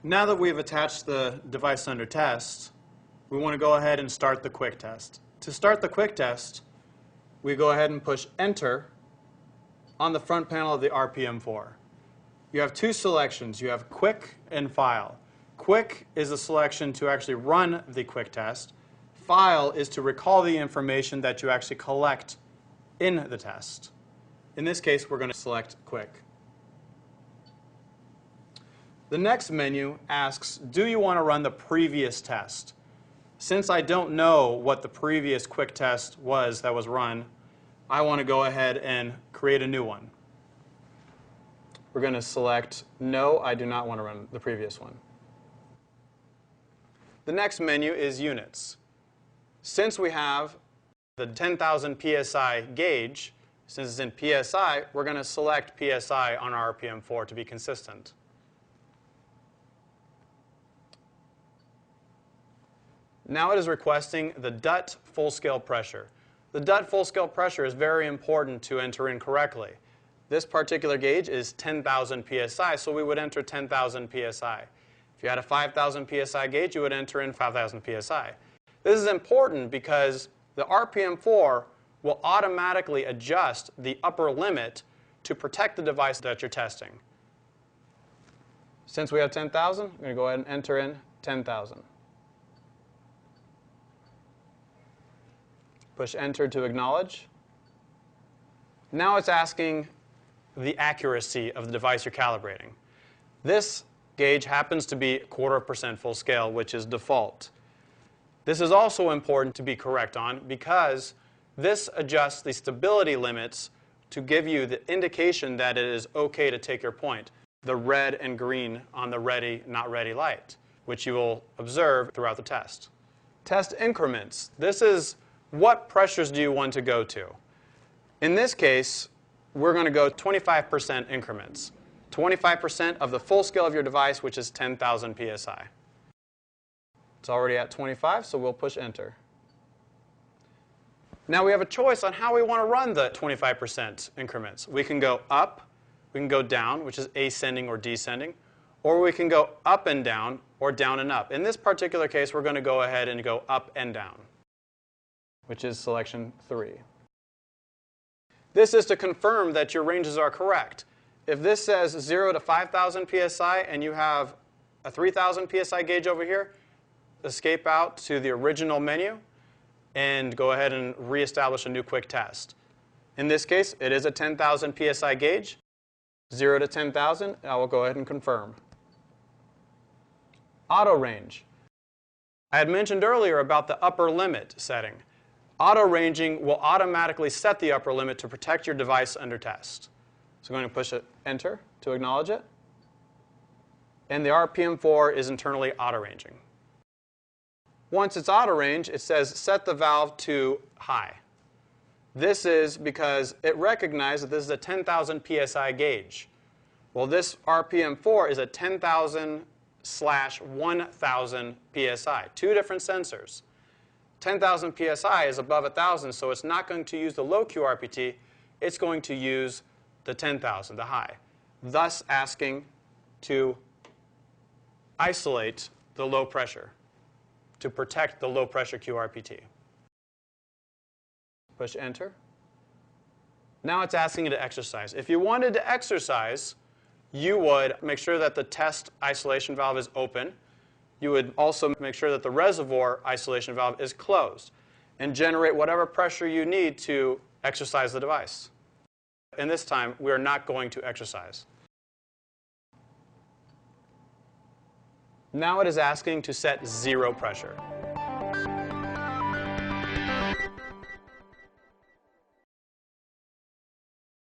Now that we've attached the device under test, we want to go ahead and start the quick test. To start the quick test, we go ahead and push Enter on the front panel of the RPM4. You have two selections. You have Quick and File. Quick is a selection to actually run the quick test. File is to recall the information that you actually collect in the test. In this case, we're going to select Quick. The next menu asks, do you want to run the previous test? Since I don't know what the previous quick test was that was run, I want to go ahead and create a new one. We're going to select no, I do not want to run the previous one. The next menu is units. Since we have the 10,000 PSI gauge, since it's in PSI, we're going to select PSI on our RPM4 to be consistent. Now it is requesting the DUT full-scale pressure. The DUT full-scale pressure is very important to enter in correctly. This particular gauge is 10,000 PSI, so we would enter 10,000 PSI. If you had a 5,000 PSI gauge, you would enter in 5,000 PSI. This is important because the RPM4 will automatically adjust the upper limit to protect the device that you're testing. Since we have 10,000, I'm going to go ahead and enter in 10,000. Push Enter to acknowledge. Now it's asking the accuracy of the device you're calibrating. This gauge happens to be 0.25% full scale, which is default. This is also important to be correct on because this adjusts the stability limits to give you the indication that it is okay to take your point. The red and green on the ready, not ready light, which you will observe throughout the test. Test increments. This is what pressures do you want to go to? In this case, we're going to go 25% increments. 25% of the full scale of your device, which is 10,000 PSI. It's already at 25, so we'll push Enter. Now we have a choice on how we want to run the 25% increments. We can go up, we can go down, which is ascending or descending, or we can go up and down or down and up. In this particular case, we're going to go ahead and go up and down, which is selection 3. This is to confirm that your ranges are correct. If this says 0 to 5,000 PSI and you have a 3,000 PSI gauge over here, escape out to the original menu and go ahead and reestablish a new quick test. In this case, it is a 10,000 PSI gauge. 0 to 10,000, I will go ahead and confirm. Auto range. I had mentioned earlier about the upper limit setting. Auto ranging will automatically set the upper limit to protect your device under test. So I'm going to push Enter to acknowledge it. And the RPM4 is internally auto ranging. Once it's auto range, it says set the valve to high. This is because it recognizes that this is a 10,000 PSI gauge. Well, this RPM4 is a 10,000/1000 PSI, two different sensors. 10,000 PSI is above 1,000, so it's not going to use the low QRPT. It's going to use the 10,000, the high, thus asking to isolate the low pressure, to protect the low pressure QRPT. Push Enter. Now it's asking you to exercise. If you wanted to exercise, you would make sure that the test isolation valve is open. You would also make sure that the reservoir isolation valve is closed and generate whatever pressure you need to exercise the device. And this time, we are not going to exercise. Now it is asking to set 0 pressure.